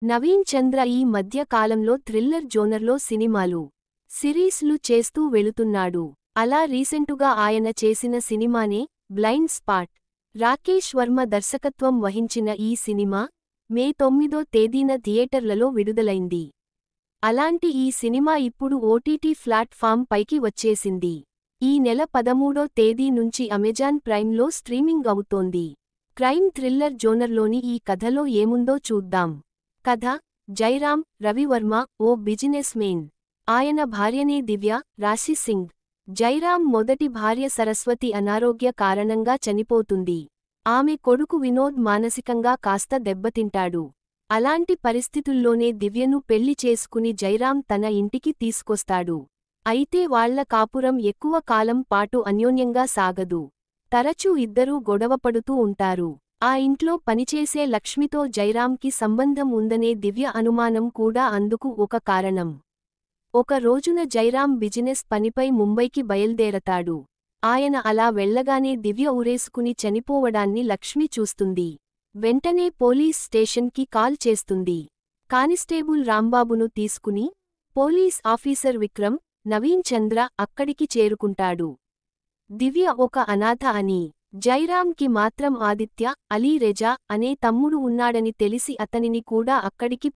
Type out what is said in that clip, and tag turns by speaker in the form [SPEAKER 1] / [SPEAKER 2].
[SPEAKER 1] నవీన్ చంద్ర ఈ మధ్య కాలంలో థ్రిల్లర్ జోనర్లో సినిమాలు, సిరీస్లు చేస్తూ వెళుతున్నాడు. అలా రీసెంటుగా ఆయన చేసిన సినిమానే బ్లైండ్ స్పాట్. రాకేష్ వర్మ దర్శకత్వం వహించిన ఈ సినిమా మే 9వ తేదీన థియేటర్లలో విడుదలైంది. అలాంటి ఈ సినిమా ఇప్పుడు ఓటీటీ ప్లాట్ఫామ్ పైకి వచ్చేసింది. ఈ నెల 13వ తేదీ నుంచి అమెజాన్ ప్రైమ్లో స్ట్రీమింగ్ అవుతోంది. క్రైమ్ థ్రిల్లర్ జోనర్లోని ఈ కథలో ఏముందో చూద్దాం. కథ: జైరాం రవివర్మ ఓ బిజినెస్ మెన్. ఆయన భార్యనే దివ్య రాశి సింగ్. జైరాం మొదటి భార్య సరస్వతి అనారోగ్య కారణంగా చనిపోతుంది. ఆమె కొడుకు వినోద్ మానసికంగా కాస్త దెబ్బతింటాడు. అలాంటి పరిస్థితుల్లోనే దివ్యను పెళ్లి చేసుకుని జైరాం తన ఇంటికి తీసుకొస్తాడు. అయితే వాళ్ల కాపురం ఎక్కువ కాలం పాటు అన్యోన్యంగా సాగదు. తరచూ ఇద్దరూ గొడవపడుతూ ఉంటారు. ఆ ఇంట్లో పనిచేసే లక్ష్మితో జైరాంకి సంబంధం ఉందనే దివ్య అనుమానం కూడా అందుకు ఒక కారణం. ఒక రోజున జైరాం బిజినెస్ పనిపై ముంబైకి బయల్దేరతాడు. ఆయన అలా వెళ్లగానే దివ్య ఉరేసుకుని చనిపోవడాన్ని లక్ష్మి చూస్తుంది. వెంటనే పోలీస్ స్టేషన్కి కాల్ చేస్తుంది. కానిస్టేబుల్ రాంబాబును తీసుకుని పోలీస్ ఆఫీసర్ విక్రమ్, నవీన్ చంద్ర అక్కడికి చేరుకుంటాడు. దివ్య ఒక అనాథ అని, జైరాంకి మాత్రం ఆదిత్య, అలీ రెజా అనే తమ్ముడు ఉన్నాడని తెలిసి అతనిని కూడా అక్కడికి